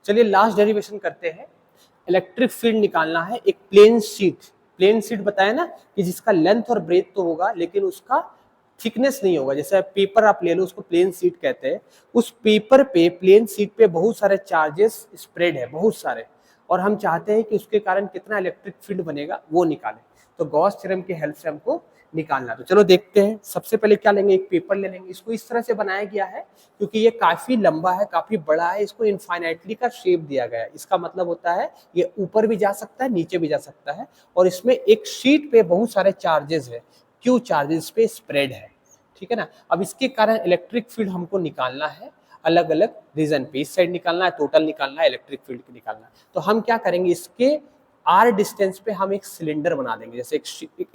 चलिए last derivation करते हैं। इलेक्ट्रिक फील्ड निकालना है एक प्लेन शीट बताया ना कि जिसका लेंथ और ब्रेथ तो होगा लेकिन उसका थिकनेस नहीं होगा। जैसे पेपर आप ले लो, उसको प्लेन शीट कहते हैं। उस पेपर पे, प्लेन शीट पे बहुत सारे चार्जेस स्प्रेड है, बहुत सारे, और हम चाहते हैं कि उसके कारण कितना इलेक्ट्रिक फील्ड बनेगा वो निकालें। तो गॉस थ्योरम की हेल्प से हमको निकालना। तो चलो देखते हैं। सबसे पहले क्या लेंगे, एक पेपर ले लेंगे। इसको इस तरह से बनाया गया है क्योंकि ये काफी लंबा है, काफी बड़ा है, इसको इनफाइनाइटली का शेप दिया गया है। इसका मतलब होता है ये ऊपर भी जा सकता है, नीचे भी जा सकता है, और इसमें एक शीट पे बहुत सारे चार्जेस है, क्यू चार्जेस पे स्प्रेड है, ठीक है ना। अब इसके कारण इलेक्ट्रिक फील्ड हमको निकालना है अलग अलग रीजन पे। इस साइड निकालना है, टोटल निकालना है, इलेक्ट्रिक फील्ड निकालना है। तो हम क्या करेंगे, इसके आर डिस्टेंस पे हम एक सिलेंडर बना देंगे। जैसे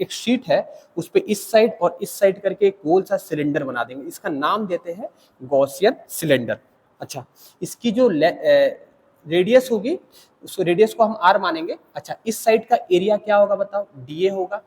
एक शीट है, उस पे इस साइड और इस साइड करके एक गोल सा सिलेंडर बना देंगे। इसका नाम देते हैं गॉसियन सिलेंडर। अच्छा, इसकी जो रेडियस होगी, उस रेडियस को हम आर मानेंगे। अच्छा, इस साइड का एरिया क्या होगा बताओ, डीए होगा।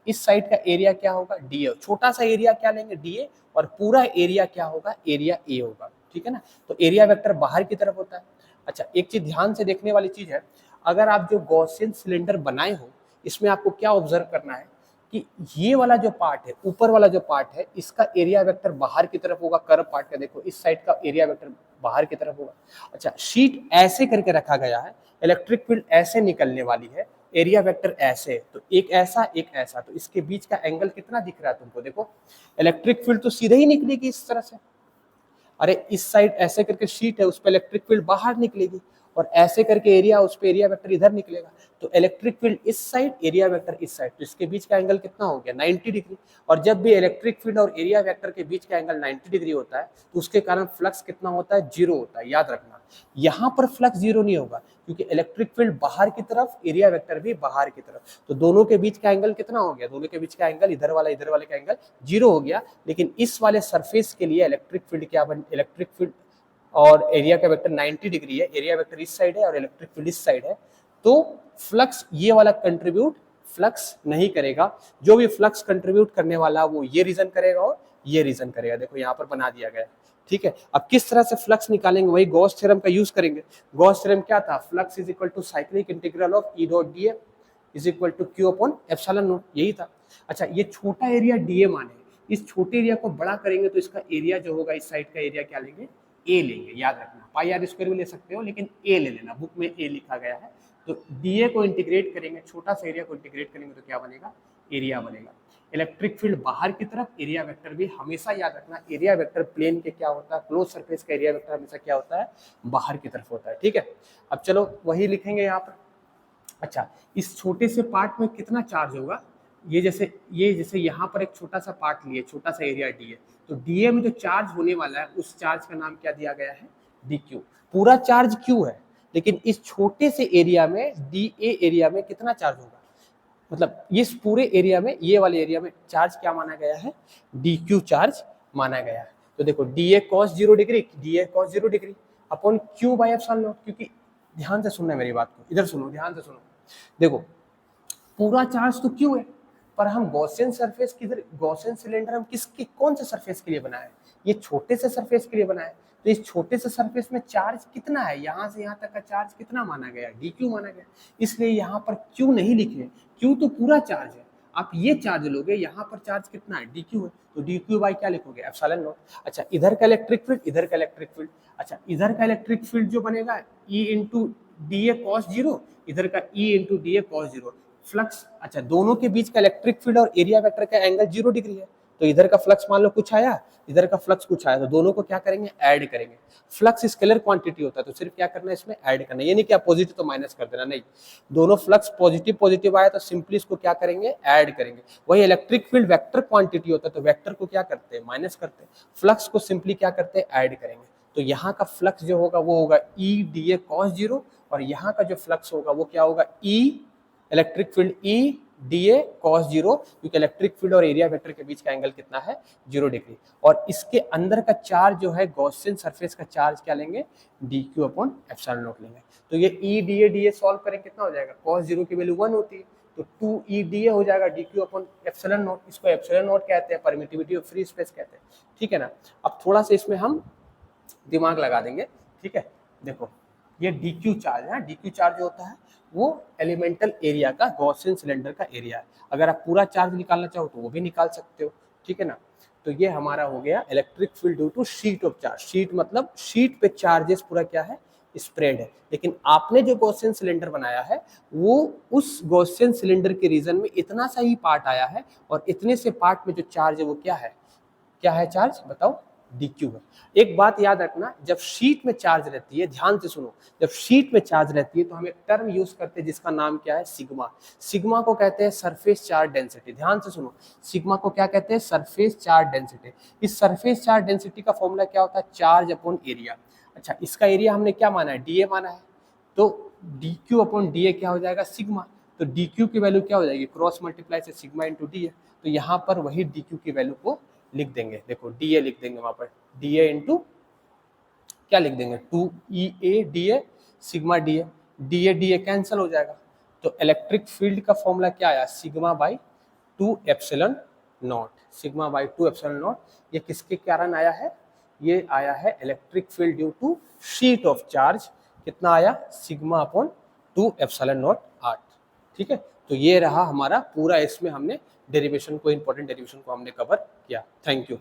इस साइड का एरिया क्या होगा, डीए। छोटा सा एरिया क्या लेंगे, डीए, और पूरा एरिया क्या होगा, एरिया ए होगा, ठीक है ना। तो एरिया वेक्टर बाहर की तरफ होता है। अच्छा, एक चीज ध्यान से देखने वाली चीज है, अगर आप जो गॉसियन सिलेंडर बनाए हो, इसमें आपको क्या ऑब्जर्व करना है कि ये वाला जो पार्ट है, ऊपर वाला जो पार्ट है, इसका एरिया वेक्टर बाहर की तरफ होगा। कर्व पार्ट का देखो, इस साइड का एरिया वेक्टर बाहर की तरफ होगा। अच्छा, शीट ऐसे करके रखा गया है, इलेक्ट्रिक फील्ड ऐसे निकलने वाली है, एरिया वेक्टर ऐसे, तो एक ऐसा एक ऐसा, तो इसके बीच का एंगल कितना दिख रहा है तुमको, देखो इलेक्ट्रिक फील्ड तो सीधे ही निकलेगी इस तरह से। अरे इस साइड ऐसे करके शीट है, उस पर इलेक्ट्रिक फील्ड बाहर निकलेगी, और ऐसे करके एरिया, उस पर एरिया वेक्टर इधर निकलेगा। तो इलेक्ट्रिक फील्ड इस साइड, एरिया वेक्टर इस साइड, तो इसके बीच का एंगल कितना हो गया, 90 डिग्री। और जब भी इलेक्ट्रिक फील्ड और एरिया वेक्टर के बीच का एंगल 90 डिग्री होता है, तो उसके कारण फ्लक्स कितना होता है, जीरो होता है। याद रखना, यहाँ पर फ्लक्स जीरो नहीं होगा क्योंकि इलेक्ट्रिक फील्ड बाहर की तरफ, एरिया वेक्टर भी बाहर की तरफ, तो दोनों के बीच का एंगल कितना हो गया, दोनों के बीच का एंगल, इधर वाले का एंगल जीरो हो गया। लेकिन इस वाले सरफेस के लिए इलेक्ट्रिक फील्ड क्या बन, इलेक्ट्रिक फील्ड और एरिया का वेक्टर 90 डिग्री है, एरिया वेक्टर इस साइड है और इलेक्ट्रिक फील्ड इस साइड है, तो फ्लक्स ये वाला कंट्रीब्यूट फ्लक्स नहीं करेगा। जो भी फ्लक्स कंट्रीब्यूट करने वाला वो ये रीजन करेगा और ये रीजन करेगा। देखो यहाँ पर बना दिया गया, ठीक है। अब किस तरह से फ्लक्स निकालेंगे, वही गॉस थ्योरम का यूज करेंगे। गॉस थ्योरम क्या था, flux is equal to cyclic integral of E dot D is equal to Q upon epsilon naught, यही था। अच्छा, ये छोटा एरिया डीए माने, इस छोटे एरिया को बड़ा करेंगे तो इसका एरिया जो होगा, इस साइड का एरिया क्या लेंगे, ए लेंगे। याद रखना, पाई आर स्क्वायर भी ले सकते हो लेकिन ए ले लेना, बुक में ए लिखा गया है। तो डीए को इंटीग्रेट करेंगे, छोटा सा एरिया को इंटीग्रेट करेंगे तो क्या बनेगा, एरिया बनेगा। इलेक्ट्रिक फील्ड बाहर की तरफ, एरिया वेक्टर भी हमेशा याद रखना, एरिया वेक्टर प्लेन के क्या होता है, क्लोज सरफेस का एरिया वेक्टर हमेशा क्या होता है, बाहर की तरफ होता है, ठीक है। अब चलो वही लिखेंगे यहाँ पर। अच्छा, इस छोटे से पार्ट में कितना चार्ज होगा, ये जैसे यहाँ पर एक छोटा सा पार्ट लिए, छोटा सा एरिया डी है, तो डी में जो चार्ज होने वाला है उस चार्ज का नाम क्या दिया गया है, डी क्यू। पूरा चार्ज क्यू है, लेकिन इस छोटे से एरिया में, डी ए एरिया में कितना चार्ज होगा, मतलब इस पूरे एरिया में, ये वाले एरिया में चार्ज क्या माना गया है, डी क्यू चार्ज माना गया है। तो देखो D A cos 0 degree, D A cos 0 degree upon Q by epsilon not. क्योंकि ध्यान से सुनना मेरी बात को, इधर सुनो, ध्यान से सुनो। देखो पूरा चार्ज तो क्यू है, पर हम गॉसियन सरफेस किधर, गॉसियन सिलेंडर हम किसके, कौन से सरफेस के लिए बनाए, ये छोटे से सरफेस के लिए बनाए। तो इस छोटे से सरफेस में चार्ज कितना है, यहाँ से यहाँ तक का चार्ज कितना माना गया, डी क्यू माना गया। इसलिए यहाँ पर क्यू नहीं लिखे, क्यू तो पूरा चार्ज है। आप ये चार्ज लोगे, यहाँ पर चार्ज कितना है, डी क्यू है, तो डी क्यू बाई क्या लिखोगे, एप्सिलॉन नॉट। अच्छा, इधर का इलेक्ट्रिक फील्ड, इधर का इलेक्ट्रिक फील्ड। अच्छा, इधर का इलेक्ट्रिक फील्ड जो बनेगा, E into D A cos 0, इधर का E into D A cos 0। Flux, अच्छा दोनों के बीच का इलेक्ट्रिक फील्ड और एरिया वेक्टर का एंगल 0 डिग्री है, तो इधर का फ्लक्स मान लो कुछ आया, इधर का फ्लक्स कुछ आया, तो दोनों को क्या करेंगे, ऐड करेंगे। फ्लक्स स्केलर क्वांटिटी होता है, तो सिर्फ क्या करना है, इसमें ऐड करना है। ये नहीं कि आप पॉजिटिव तो माइनस कर देना, नहीं, दोनों फ्लक्स पॉजिटिव पॉजिटिव आया तो सिंपली इसको क्या करेंगे, ऐड करेंगे। वही इलेक्ट्रिक फील्ड वेक्टर क्वांटिटी होता है, तो वेक्टर को क्या करते हैं, माइनस करते हैं, फ्लक्स को सिंपली क्या करते हैं, ऐड करेंगे। तो यहाँ का फ्लक्स जो होगा वो होगा ई डी ए कॉस 0, और यहाँ का जो फ्लक्स होगा वो क्या होगा, E electric field E D A cos 0, क्योंकि इलेक्ट्रिक फील्ड और एरिया वेक्टर के बीच का एंगल कितना है, 0 डिग्री। और इसके अंदर का चार्ज जो है, गॉसियन सरफेस का चार्ज क्या लेंगे, D Q upon epsilon not लेंगे। तो ये ई डी ए सॉल्व करें कितना हो जाएगा, कॉस 0 की वैल्यू 1 होती है, तो 2 ई डी ए हो जाएगा D Q upon epsilon not. इसको एप्सिलॉन नॉट कहते हैं, परमिटिविटी ऑफ फ्री स्पेस कहते हैं, ठीक है ना। अब थोड़ा सा इसमें हम दिमाग लगा देंगे, ठीक है। देखो ये DQ चार्ज है। DQ चार्ज जो होता है वो एलिमेंटल एरिया का, गॉसियन सिलेंडर का एरिया है। अगर आप पूरा चार्ज निकालना चाहो तो वो भी निकाल सकते हो, ठीक है ना। तो ये हमारा हो गया electric field due to sheet of charge. Sheet मतलब शीट पे चार्जेस पूरा क्या है, स्प्रेड है। लेकिन आपने जो गॉसियन सिलेंडर बनाया है वो उस गॉसियन सिलेंडर के रीजन में इतना सा ही पार्ट आया है, और इतने से पार्ट में जो चार्ज है वो क्या है चार्ज बताओ, DQ है। एक बात याद रखना, जब शीट में चार्ज रहती है, ध्यान से सुनो, जब शीट में चार्ज रहती है तो हम एक टर्म यूज करते हैं जिसका नाम क्या है, सिग्मा। सिग्मा को कहते हैं सरफेस चार्ज डेंसिटी। ध्यान से सुनो, सिग्मा को क्या कहते हैं, सरफेस चार्ज डेंसिटी। इस सरफेस चार्ज डेंसिटी का फॉर्मूला क्या होता है, चार्ज अपॉन एरिया। अच्छा, इसका एरिया हमने क्या माना है, DA माना है, तो DQ अपॉन DA क्या हो जाएगा, सिग्मा। तो DQ की वैल्यू क्या हो जाएगी, क्रॉस मल्टीप्लाई से सिग्मा इंटू DA। तो यहाँ पर वही DQ की वैल्यू को लिख देंगे, देखो DA लिख देंगे वहां पर, DA इंटू क्या लिख देंगे, 2EA DA sigma DA। DA DA cancel हो जाएगा। तो इलेक्ट्रिक फील्ड का फॉर्मूला क्या आया, sigma by 2 epsilon naught. Sigma by 2 epsilon naught, ये किसके कारण आया है, ये आया है electric field due to sheet of charge. कितना आया, सिग्मा अपॉन 2 एप्सिलॉन नॉट 8। ठीक है, तो ये रहा हमारा पूरा, इसमें हमने डेरिवेशन को, इंपॉर्टेंट डेरिवेशन को हमने कवर किया। Thank you.